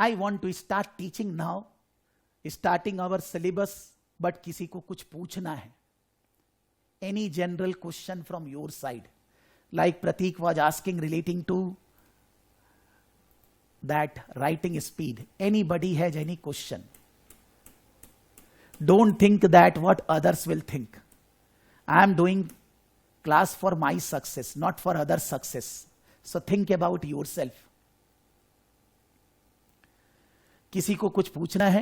I want to start teaching now, starting our syllabus, but किसी को कुछ पूछना है. Any general question from your side, like Pratik was asking relating to that writing speed. Anybody has any question? Don't think that what others will think. I am doing class for my success, not for others' success. So think about yourself. किसी को कुछ पूछना है,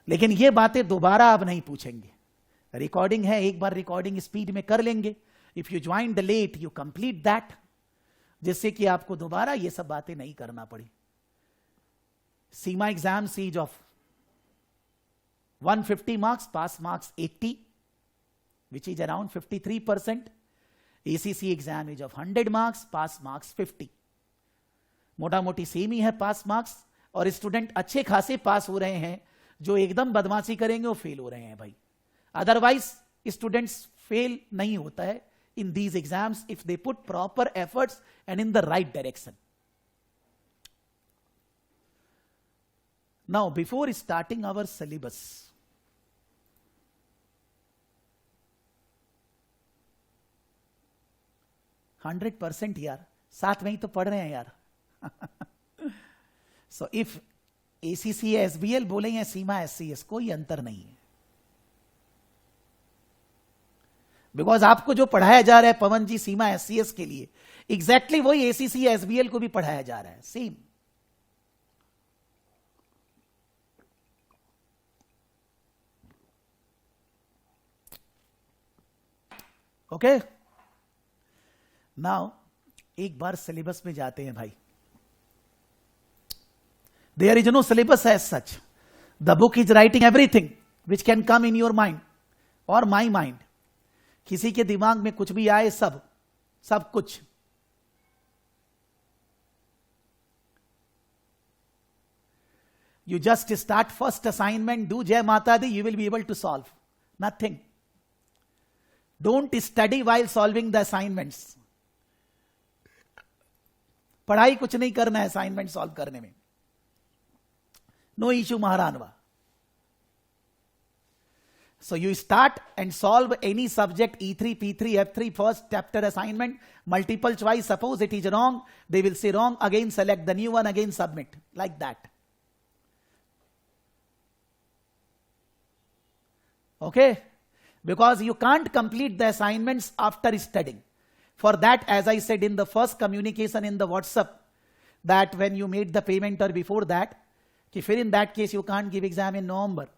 लेकिन ये बातें दोबारा आप नहीं पूछेंगे. रिकॉर्डिंग है, एक बार रिकॉर्डिंग स्पीड में कर लेंगे. If you join the late, you complete that, जिससे कि आपको दोबारा ये सब बातें नहीं करना पड़ी. Seema exam sees of 150 marks, pass marks 80, which is around 53%. ACC exam is of 100 marks, pass marks 50. मोटा मोटी सेम ही है पास मार्क्स, और स्टूडेंट अच्छे खासे पास हो रहे हैं. जो एकदम बदमाशी करेंगे वो फेल हो रहे हैं भाई. अदरवाइज स्टूडेंट्स फेल नहीं होता है in these exams if they put proper efforts and in the right direction. Now before starting our syllabus, 100% यार, साथ में ही तो पढ़ रहे हैं यार. सो इफ एसीसी एसबीएल बोले या सीमा एससीएस, कोई अंतर नहीं है. बिकॉज आपको जो पढ़ाया जा रहा है पवन जी सीमा एससीएस के लिए, एग्जैक्टली वही एसीसी एसबीएल को भी पढ़ाया जा रहा है, सेम. ओके, नाउ एक बार सिलेबस में जाते हैं भाई. There is no syllabus as such. The book is writing everything which can come in your mind or my mind. किसी के दिमाग में कुछ भी आए, सब कुछ. You just start first assignment, do Jai Mata Di, you will be able to solve. Nothing. Don't study while solving the assignments. पढ़ाई कुछ नहीं करना है असाइनमेंट सॉल्व करने में. No issue Maharanva. So you start and solve any subject E3, P3, F3 first chapter assignment, multiple choice. Suppose it is wrong, they will say wrong, again select the new one, again submit, like that. Okay? Because you can't complete the assignments after studying. For that, as I said in the first communication in the WhatsApp, that when you made the payment or before that, if in that case you can't give exam in November,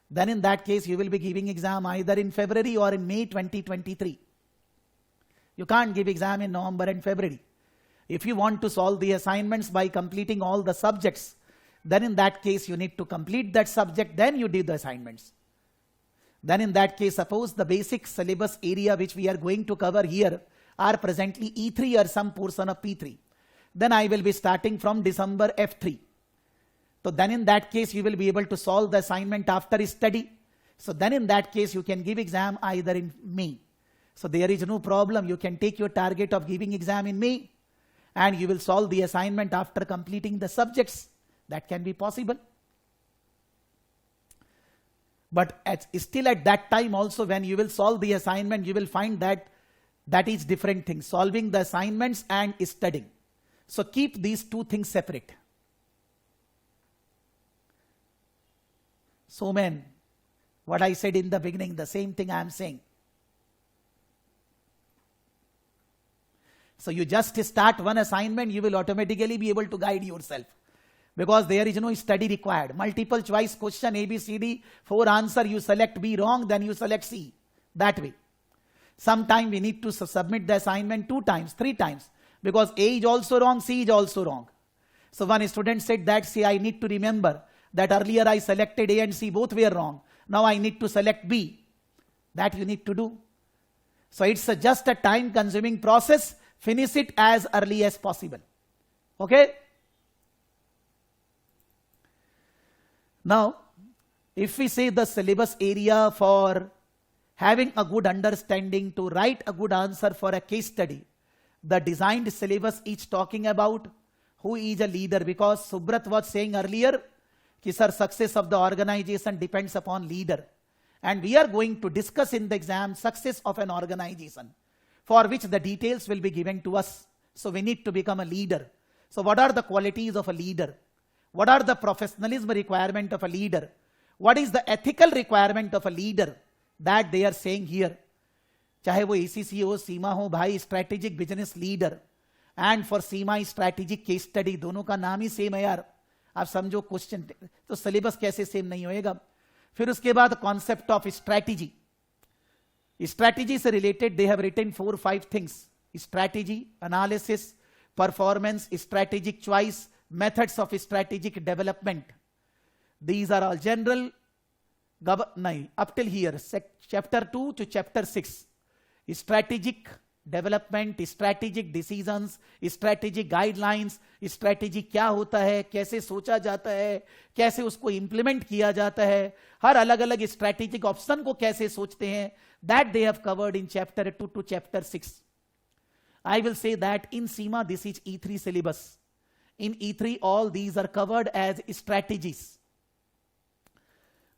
then in that case you will be giving exam either in February or in May 2023. You can't give exam in November and February. If you want to solve the assignments by completing all the subjects, then in that case you need to complete that subject, then you do the assignments. Then in that case, suppose the basic syllabus area which we are going to cover here are presently E3 or some portion of P3. Then I will be starting from December F3. So then in that case, you will be able to solve the assignment after study. So then in that case, you can give exam either in May. So there is no problem. You can take your target of giving exam in May and you will solve the assignment after completing the subjects. That can be possible. But still at that time also, when you will solve the assignment, you will find that that is different things, solving the assignments and studying. So keep these two things separate. So man, what I said in the beginning, the same thing I am saying. So you just start one assignment, you will automatically be able to guide yourself. Because there is no study required. Multiple choice question, A, B, C, D, 4 answer, you select B wrong, then you select C. That way. Sometime we need to submit the assignment 2 times, 3 times. Because A is also wrong, C is also wrong. So one student said that, see, I need to remember that earlier I selected A and C, both were wrong. Now I need to select B. That you need to do. So it's just a time consuming process. Finish it as early as possible. Okay? Now, if we say the syllabus area for having a good understanding to write a good answer for a case study, the designed syllabus is talking about who is a leader, because Subrat was saying earlier कि sir, success of the organization depends upon leader, and we are going to discuss in the exam success of an organization, for which the details will be given to us. So we need to become a leader. So what are the qualities of a leader? What are the professionalism requirement of a leader? What is the ethical requirement of a leader? That they are saying here. चाहे वो ACC हो, सीमा हो, भाई strategic business leader, and for Seema strategic case study, दोनों का नाम ही same है यार. आप समझो क्वेश्चन, तो सिलेबस कैसे सेम नहीं होएगा. फिर उसके बाद कॉन्सेप्ट ऑफ स्ट्रैटेजी. स्ट्रैटेजी से related they have written 4-5 things. Strategy, analysis, performance, strategic choice, methods of strategic development. These are all general. Up till here, chapter 2 to chapter 6. Strategic development, strategic decisions, strategic guidelines, strategy क्या होता है, कैसे सोचा जाता है, कैसे उसको implement किया जाता है, हर अलग अलग strategic option को कैसे सोचते हैं, that they have covered in chapter 2 to chapter 6. I will say that in SEMA this is E3 syllabus. In E3 all these are covered as strategies.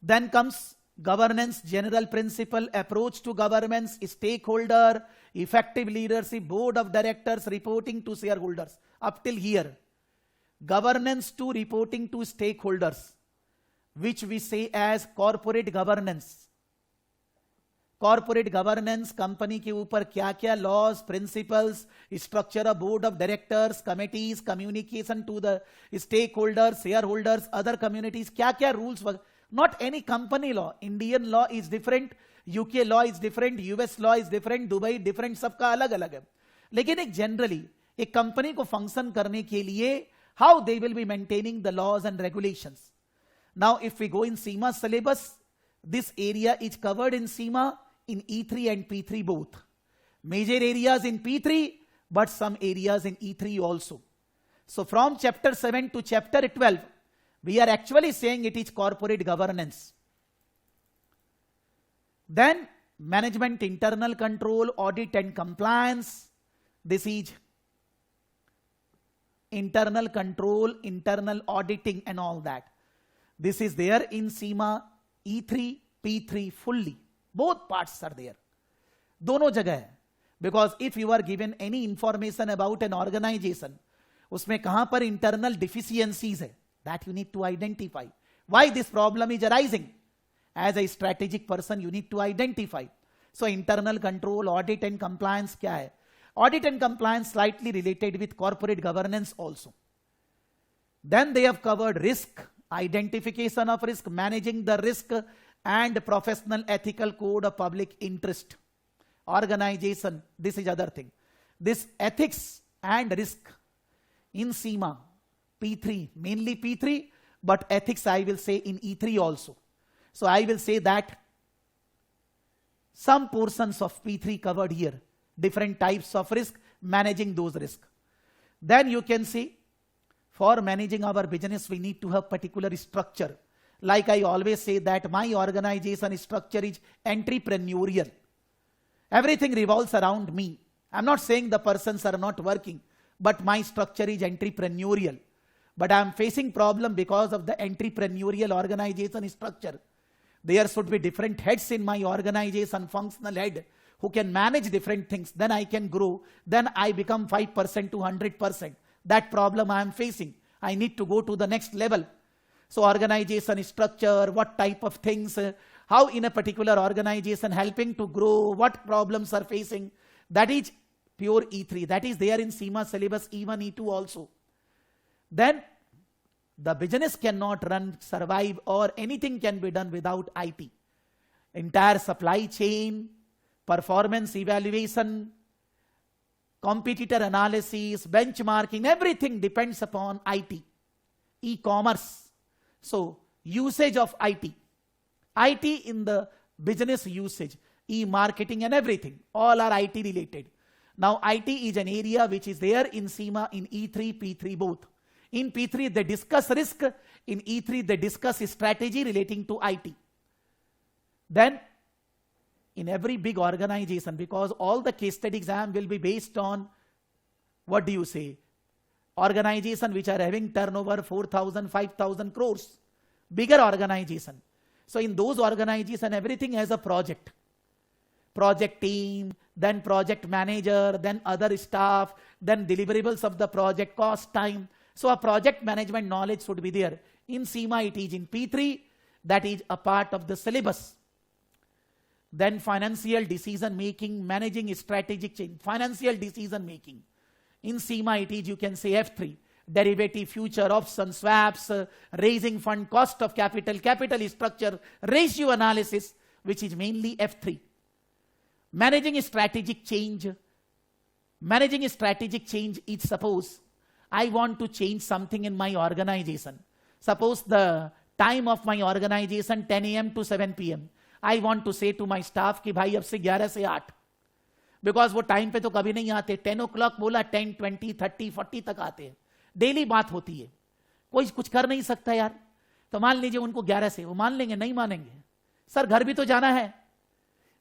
Then comes governance, general principle, approach to governance, stakeholder, effective leadership, board of directors, reporting to shareholders. Up till here, governance to reporting to stakeholders, which we say as corporate governance. Corporate governance, company के ऊपर क्या क्या laws, principles, structure of board of directors, committees, communication to the stakeholders, shareholders, other communities, क्या क्या rules. Not any company law. Indian law is different, UK law is different, US law is different, Dubai different, सबका अलग अलग है. लेकिन एक generally एक company को फंक्शन करने के लिए how they will be maintaining the laws and regulations. Now if we go in CIMA syllabus, this area is covered in SEMA in E3 and P3 both. Major areas in P3, but some areas in E3 also. So from chapter 7 to chapter 12, we are actually saying it is corporate governance. Then management, internal control, audit and compliance. This is internal control, internal auditing and all that. This is there in SEMA E3, P3 fully. Both parts are there. दोनों जगह है. Because if you are given any information about an organization, उसमें कहां पर internal deficiencies है, that you need to identify. Why this problem is arising? As a strategic person, you need to identify. So internal control, audit and compliance क्या है? Audit and compliance slightly related with corporate governance also. Then they have covered risk, identification of risk, managing the risk, and professional ethical code of public interest. Organization, this is other thing. This ethics and risk in SEMA, P3, mainly P3, but ethics I will say in E3 also. So I will say that some portions of P3 covered here, different types of risk, managing those risks. Then you can see, for managing our business, we need to have particular structure. Like I always say that my organization structure is entrepreneurial. Everything revolves around me. I'm not saying the persons are not working, but my structure is entrepreneurial. But I'm facing problem because of the entrepreneurial organization structure. There should be different heads in my organization, functional head, who can manage different things. Then I can grow. Then I become 5% to 100%. That problem I am facing. I need to go to the next level. So organization structure, what type of things, how in a particular organization helping to grow, what problems are facing, that is pure E3. That is there in SEMA syllabus E1, E2 also. Then the business cannot run, survive, or anything can be done without IT. Entire supply chain, performance evaluation, competitor analysis, benchmarking, everything depends upon IT. E-commerce. So usage of IT. IT in the business usage, e-marketing and everything, all are IT related. Now IT is an area which is there in SEMA in E3, P3 both. In P3 they discuss risk, in E3 they discuss strategy relating to IT. Then in every big organization, because all the case study exam will be based on, what do you say, organization which are having turnover 4,000, 5,000 crores, bigger organization. So in those organization, everything has a project team, then project manager, then other staff, then deliverables of the project, cost, time. So a project management knowledge should be there. In CIMA it is in P3, that is a part of the syllabus. Then financial decision making, managing strategic change, financial decision making. In CIMA it is, you can say, F3, derivative, future, option, swaps, raising fund, cost of capital, capital structure, ratio analysis, which is mainly F3. Managing strategic change. Managing strategic change is, suppose I want to change something in my organization. Suppose the time of my organization 10 AM to 7 PM. I want to say to my staff कि भाई अब से 11 से 8, because वो time पे तो कभी नहीं आते. 10 o'clock बोला 10, 20, 30, 40 तक आते हैं. डेली बात होती है, कोई कुछ कर नहीं सकता यार. तो मान लीजिए उनको 11 से, वो मान लेंगे? नहीं मानेंगे. सर घर भी तो जाना है.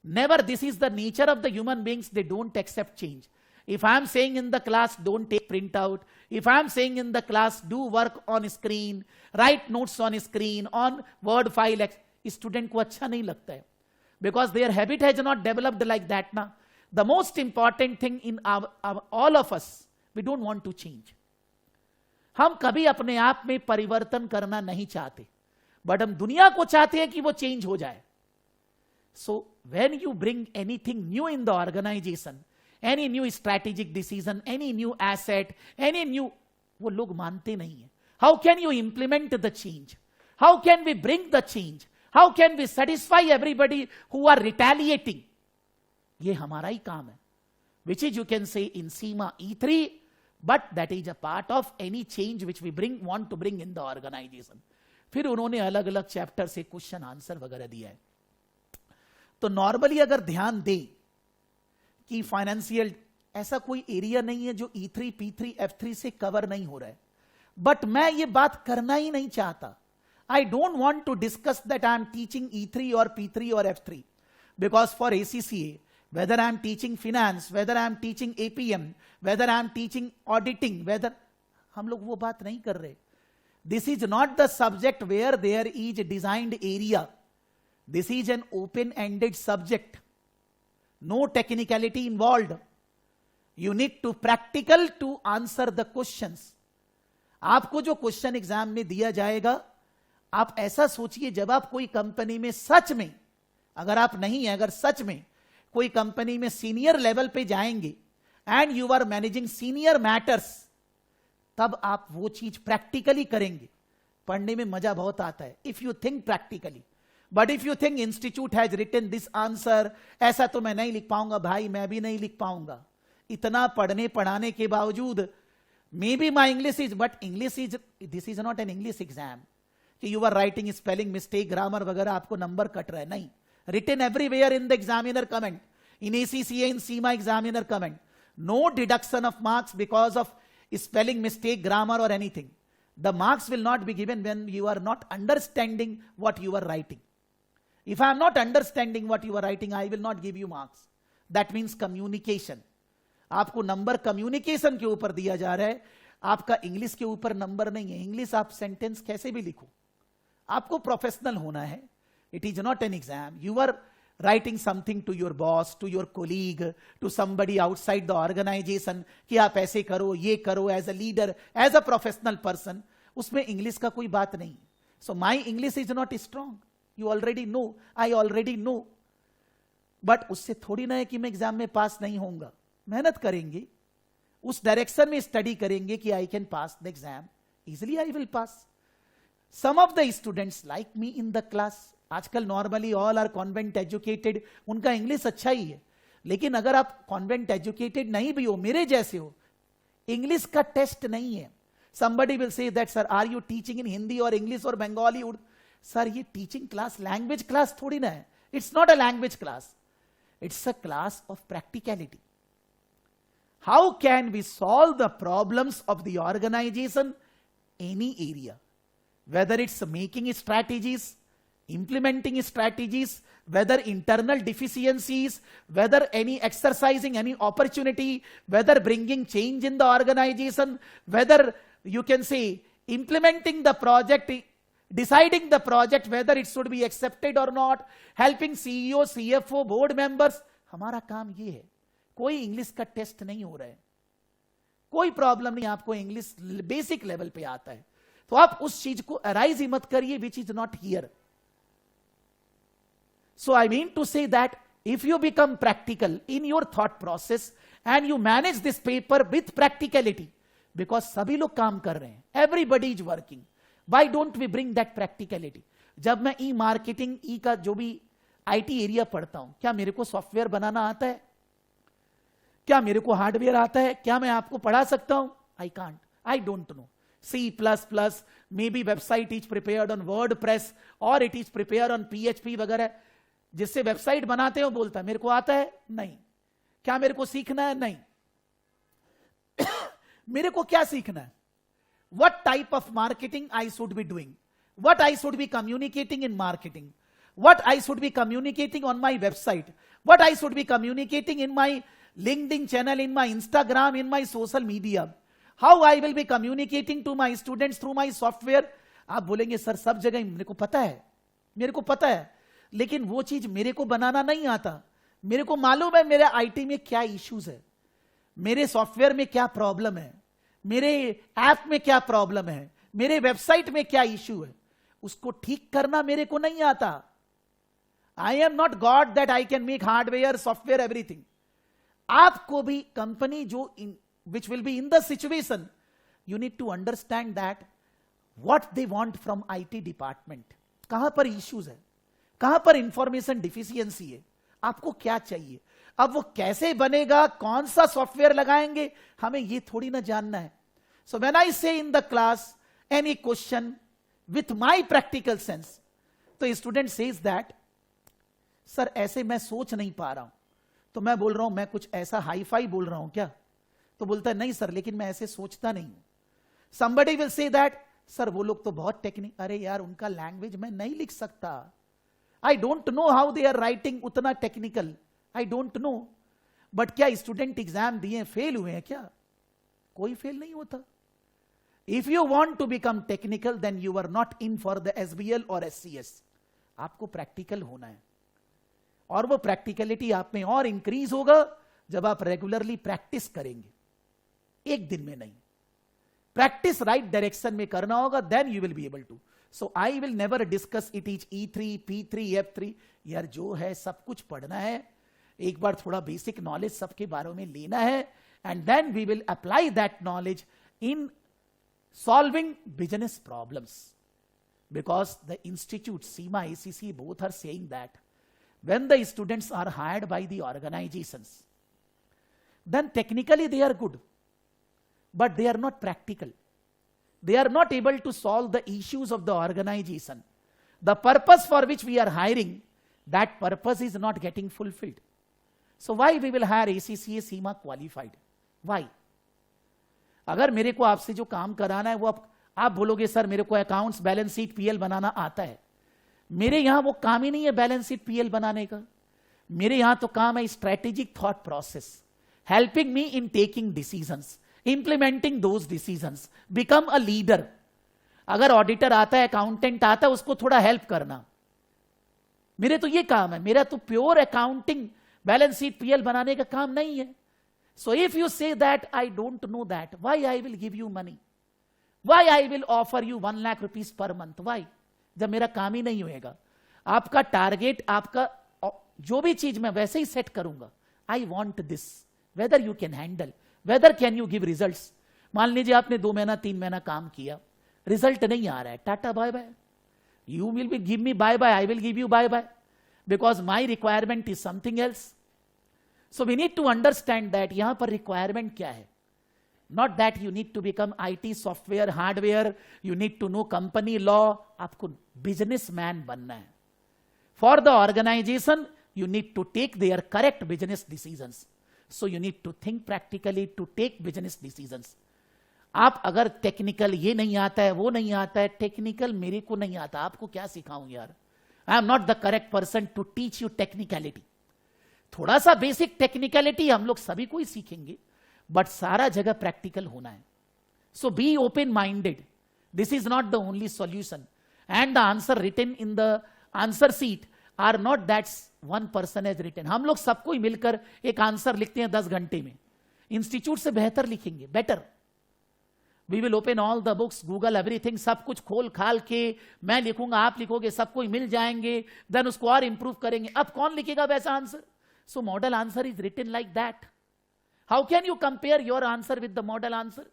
Never, this is the nature of the human beings, they don't accept change. If I am saying in the class, don't take printout. If I am saying in the class, do work on screen, write notes on screen, on word file, student को अच्छा नहीं लगता है. Because their habit has not developed like that ना. The most important thing in all of us, we don't want to change. हम कभी अपने आप में परिवर्तन करना नहीं चाहते, बट हम दुनिया को चाहते हैं कि वो चेंज हो जाए. So when you bring anything new in the organization, any new strategic decision, any new asset, any new, वो लोग मानते नहीं है. How can you implement the change? How can we bring the change? How can we satisfy everybody who are retaliating? ये हमारा ही काम है, which is, you can say, in CIMA E3, but that is a part of any change which we want to bring in the organization. फिर उन्होंने अलग अलग chapter से question answer वगैरह दिया है. तो नॉर्मली अगर ध्यान दे कि फाइनेंशियल ऐसा कोई एरिया नहीं है जो E3, P3, F3 से कवर नहीं हो रहा है, बट मैं ये बात करना ही नहीं चाहता. I don't want to discuss that I am teaching E3 or P3 or F3, because for ACCA, whether I am teaching finance, whether I am teaching APM, whether I am teaching auditing, whether, हम लोग वो बात नहीं कर रहे. This is not the subject where there is a designed area. This is an open-ended subject. No technicality involved. You need to practical to answer the questions. आपको जो question exam में दिया जाएगा, आप ऐसा सोचिए, जब आप कोई कंपनी में सच में, अगर आप नहीं है, अगर सच में कोई कंपनी में सीनियर लेवल पे जाएंगे and you are managing senior matters, तब आप वो चीज प्रैक्टिकली करेंगे. पढ़ने में मजा बहुत आता है if you think practically. But if you think institute has written this answer, ऐसा तो मैं नहीं लिख पाऊंगा. भाई मैं भी नहीं लिख पाऊंगा. इतना पढ़ने पढ़ाने के बावजूद, maybe my English is, but English is, this is not an English exam कि you are writing spelling mistake, grammar वगैरह आपको नंबर कट रहा है. नहीं, written everywhere in the examiner comment, in ACCA, in CIMA examiner comment. No deduction of marks because of spelling mistake, grammar or anything. The marks will not be given when you are not understanding what you are writing. If I am not understanding what you are writing, I will not give you marks. That means communication. आपको number communication के ऊपर दिया जा रहा है, आपका English के ऊपर नंबर नहीं है. इंग्लिश आप सेंटेंस कैसे भी लिखो, आपको प्रोफेशनल होना है. It is not an exam. You are writing something to your boss, to your colleague, to somebody outside the organization कि आप ऐसे करो, ये करो, as a leader, as a professional person. उसमें इंग्लिश का कोई बात नहीं. So my English is not strong. You already know. I already know. But उससे थोड़ी ना है कि मैं एग्जाम में पास नहीं होऊंगा. मेहनत करेंगे, उस डायरेक्शन में स्टडी करेंगे कि I can pass the exam. Easily I will pass. Some of the students like me in the class, आजकल normally all are convent educated, उनका इंग्लिश अच्छा ही है. लेकिन अगर आप कॉन्वेंट एजुकेटेड नहीं भी हो, मेरे जैसे हो, इंग्लिश का टेस्ट नहीं है. somebody will say that, sir, are you teaching in Hindi or English or Bengali? Sir ये टीचिंग क्लास, लैंग्वेज क्लास थोड़ी ना है. It's not a language class, it's a class of practicality. How can we solve the problems of the organisation, any area, whether it's making strategies, implementing strategies, whether internal deficiencies, whether any exercising any opportunity, whether bringing change in the organization, whether you can say implementing the project, deciding the project whether it should be accepted or not, helping CEO, CFO, board members. हमारा काम ये है. कोई English का test नहीं हो रहा है, कोई प्रॉब्लम नहीं, आपको इंग्लिश बेसिक लेवल पे आता है, तो आप उस चीज को अराइज ही मत करिए which is not here. So I mean to say that if you become practical in your thought process and you manage this paper with practicality, because सभी लोग काम कर रहे हैं, everybody is working, why don't we bring that practicality? जब मैं ई marketing ई का जो भी आईटी एरिया पढ़ता हूं, क्या मेरे को सॉफ्टवेयर बनाना आता है? क्या मेरे को हार्डवेयर आता है? क्या मैं आपको पढ़ा सकता हूं? I can't, I don't no. C++, maybe website is prepared on WordPress or it is prepared on PHP वगैरह. जिससे वेबसाइट बनाते हो बोलता है मेरे को आता है? नहीं. क्या मेरे को सीखना है? नहीं. मेरे को क्या सीखना है? What type of marketing I should be doing? What I should be communicating in marketing? What I should be communicating on my website? What I should be communicating in my LinkedIn channel, in my Instagram, in my social media? How I will be communicating to my students through my software? आप बोलेंगे sir सब जगह मेरे को पता है, मेरे को पता है, लेकिन वो चीज मेरे को बनाना नहीं आता. मेरे को मालूम है मेरे आईटी में क्या इश्यूज है, मेरे सॉफ्टवेयर में क्या प्रॉब्लम है, मेरे ऐप में क्या प्रॉब्लम है, मेरे वेबसाइट में क्या इश्यू है, उसको ठीक करना मेरे को नहीं आता. आई am not God that I can make hardware, software, everything. आपको भी कंपनी जो which will be in the situation, you need to understand that what they want from IT department. कहां पर इश्यूज है, कहां पर इंफॉर्मेशन डिफिशियंसी है, आपको क्या चाहिए. अब वो कैसे बनेगा, कौन सा सॉफ्टवेयर लगाएंगे, हमें ये थोड़ी ना जानना है. सो व्हेन आई से in the class any question with my practical sense, तो स्टूडेंट सेज दैट सर ऐसे मैं सोच नहीं पा रहा हूं. तो मैं बोल रहा हूं मैं कुछ ऐसा हाई फाई बोल रहा हूं क्या? तो बोलता है नहीं सर, लेकिन मैं ऐसे सोचता नहीं हूं. somebody will say that sir वो लोग तो बहुत टेक्निक, अरे यार उनका लैंग्वेज मैं नहीं लिख सकता. I don't know how they are writing उतना technical, I don't know. But क्या स्टूडेंट एग्जाम दिए फेल हुए हैं क्या? कोई फेल नहीं होता. If you want to become technical then you are not in for the SBL और एससीएस. आपको प्रैक्टिकल होना है, और वो प्रैक्टिकलिटी आप में और इंक्रीज होगा जब आप रेगुलरली प्रैक्टिस करेंगे. एक दिन में नहीं, प्रैक्टिस राइट डायरेक्शन में करना होगा, then you will be able to. So I will never discuss it is E3, P3, F3. यार जो है सब कुछ पढ़ना है, एक बार थोड़ा बेसिक नॉलेज सबके बारे में लेना है, and then we will apply that knowledge in solving business problems. Because the institute CIMA, ACC both are saying that when the students are hired by the organizations, then technically they are good, but they are not practical. They are not able to solve the issues of the organization. The purpose for which we are hiring, that purpose is not getting fulfilled. So why we will hire ACCA CIMA qualified? Why? अगर मेरे को आपसे जो काम कराना है वो आप बोलोगे सर मेरे को अकाउंट्स, बैलेंस शीट, पीएल बनाना आता है. मेरे यहां वो काम ही नहीं है बैलेंस शीट, पीएल बनाने का. मेरे यहां तो काम है strategic thought process, helping me in taking decisions, implementing those decisions, become a leader. अगर ऑडिटर आता है, अकाउंटेंट आता है, उसको थोड़ा हेल्प करना, मेरे तो ये काम है. मेरा तो pure accounting, balance sheet, PL बनाने का काम नहीं है. So if you say that I don't know that, why I will give you money, why I will offer you 1 lakh rupees per month, why? जब मेरा काम ही नहीं होएगा. आपका टारगेट, आपका जो भी चीज मैं वैसे ही सेट करूंगा. I want this, whether you can handle, whether can you give results. मान लीजिए आपने 2 महीना 3 महीना काम किया, रिजल्ट नहीं आ रहा है, tata bye bye. You will be give me bye bye, I will give you bye bye, because my requirement is something else. So we need to understand that यहां पर रिक्वायरमेंट क्या है. Not that you need to become IT, software, hardware, you need to know company law. आपको businessman बनना है. For the organisation you need to take their correct business decisions. So you need to think practically to take business decisions. आप अगर technical ये नहीं आता है, वो नहीं आता है, टेक्निकल मेरे को नहीं आता, आपको क्या सिखाऊं यार. I am not the correct person to teach you technicality. थोड़ा सा बेसिक टेक्निकलिटी हम लोग सभी को ही सीखेंगे, बट सारा जगह प्रैक्टिकल होना है. So be open minded. This is not the only solution. And the answer written in the answer sheet are not that one person as written. हम लोग सबको ही मिलकर एक आंसर लिखते हैं 10 घंटे में. इंस्टीट्यूट से बेहतर लिखेंगे, better. We will open all the books, Google everything, सब कुछ खोल खाल के मैं लिखूंगा, आप लिखोगे, सबको ही मिल जाएंगे, देन उसको और इंप्रूव करेंगे. अब कौन लिखेगा वैसा answer? So model answer is written like that. How can you compare your answer with the model answer?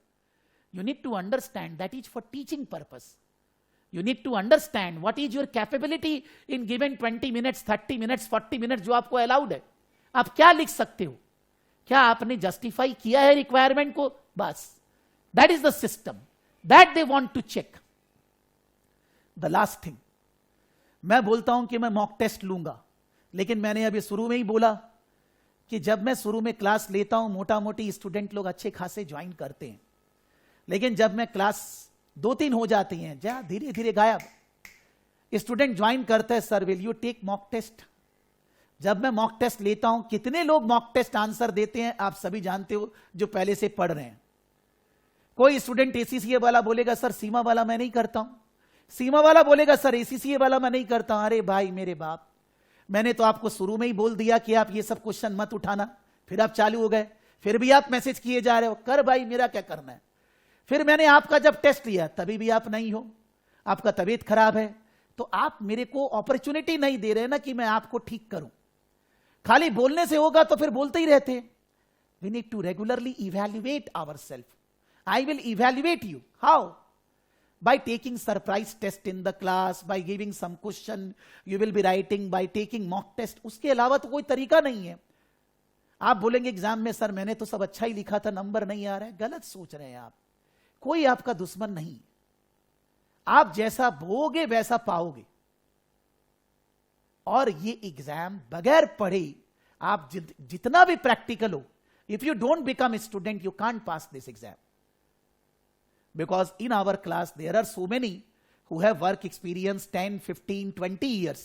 You need to understand that is for teaching purpose. You need to understand what is your capability in given 20 minutes, 30 minutes, 40 minutes जो आपको allowed है. आप क्या लिख सकते हो? क्या आपने justify किया है requirement को? बस. That is the system. That they want to check. The last thing. मैं बोलता हूं कि मैं mock test लूंगा, लेकिन मैंने अभी शुरू में ही बोला कि जब मैं शुरू में क्लास लेता हूं, मोटा मोटी स्टूडेंट लोग अच्छे खासे ज्वाइन करते हैं. लेकिन जब मैं क्लास 2-3 हो जाती हैं, जा धीरे धीरे गायब. स्टूडेंट ज्वाइन करते हैं, sir will you take mock test? जब मैं मॉक टेस्ट लेता हूं, कितने लोग मॉक टेस्ट आंसर देते हैं आप सभी जानते हो, जो पहले से पढ़ रहे हैं. कोई स्टूडेंट एसीसीए वाला बोलेगा सर सीमा वाला मैं नहीं करता हूं. सीमा वाला बोलेगा सर एसीसीए वाला मैं नहीं करता हूं. अरे भाई मेरे बाप, मैंने तो आपको शुरू में ही बोल दिया कि आप ये सब क्वेश्चन मत उठाना. फिर आप चालू हो गए, फिर भी आप मैसेज किए जा रहे हो, कर भाई मेरा क्या करना है. फिर मैंने आपका जब टेस्ट लिया तभी भी आप नहीं हो, आपका तबीयत खराब है, तो आप मेरे को अपॉर्चुनिटी नहीं दे रहे ना कि मैं आपको ठीक करूं. खाली बोलने से होगा तो फिर बोलते ही रहते. We need to regularly evaluate ourselves. I will evaluate you. How? by taking surprise test in the class, by giving some question you will be writing, by taking mock test. उसके अलावा तो कोई तरीका नहीं है. आप बोलेंगे एग्जाम में सर मैंने तो सब अच्छा ही लिखा था, नंबर नहीं आ रहा है. गलत सोच रहे हैं आप. कोई आपका दुश्मन नहीं. आप जैसा बोगे वैसा पाओगे. और ये एग्जाम बगैर पढ़े आप जितना भी प्रैक्टिकल हो, if you don't become student you can't pass this exam. Because in our class there are so many who have work experience 10, 15, 20 years.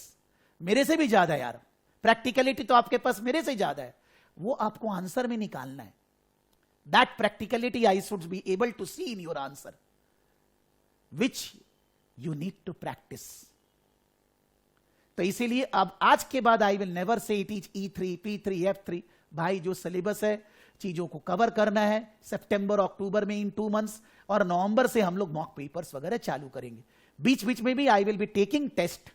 मेरे से भी ज्यादा यार. प्रैक्टिकलिटी तो आपके पास मेरे से ज्यादा है. वो आपको आंसर में निकालना है. That practicality I should be able to see in your answer, which you need to practice. तो इसीलिए अब आज के बाद I will never say it is E3, P3, F3. भाई जो सिलेबस है चीजों को कवर करना है. सितंबर अक्टूबर में इन 2 months और नवंबर से हम लोग मॉक पेपर्स वगैरह चालू करेंगे. बीच बीच में भी I will be taking test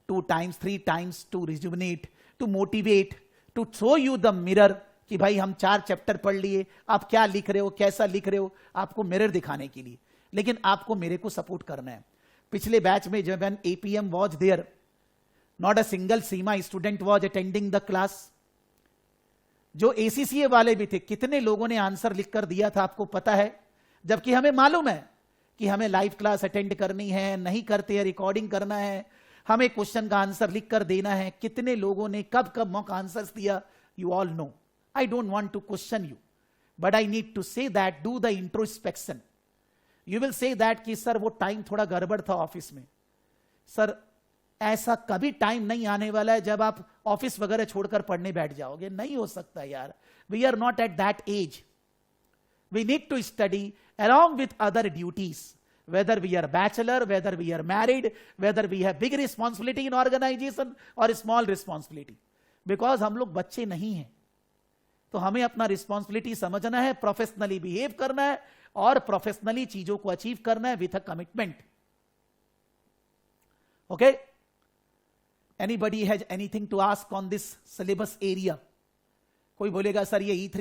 2 times, 3 times to rejuvenate, to motivate, to show you the mirror कि भाई हम 4 चैप्टर पढ़ लिए, आप क्या लिख रहे हो, कैसा लिख रहे हो, आपको मिरर दिखाने के लिए. लेकिन आपको मेरे को सपोर्ट करना है. पिछले बैच में जब an APM was there, not a single CIMA student was attending the class. जो ACCA वाले भी थे, कितने लोगों ने आंसर लिखकर दिया था आपको पता है? जबकि हमें मालूम है कि हमें लाइव क्लास अटेंड करनी है, नहीं करते हैं रिकॉर्डिंग करना है, हमें क्वेश्चन का आंसर लिखकर देना है. कितने लोगों ने कब कब मॉक आंसर्स दिया, you all know. I don't want to question you, but I need to say that do the introspection. You will say that कि सर वो टाइम थोड़ा गड़बड़ था ऑफिस में. सर ऐसा कभी टाइम नहीं आने वाला है जब आप ऑफिस वगैरह छोड़कर पढ़ने बैठ जाओगे. नहीं हो सकता यार. We are not at that age. We need to study along with other duties, whether we are bachelor, whether we are married, whether we have big responsibility in organization or small responsibility. Because हम लोग बच्चे नहीं हैं, तो हमें अपना responsibility समझना है, प्रोफेशनली बिहेव करना है और प्रोफेशनली चीजों को अचीव करना है with a commitment. Okay? Anybody has anything to ask on this syllabus area? कोई बोलेगा सर ये E3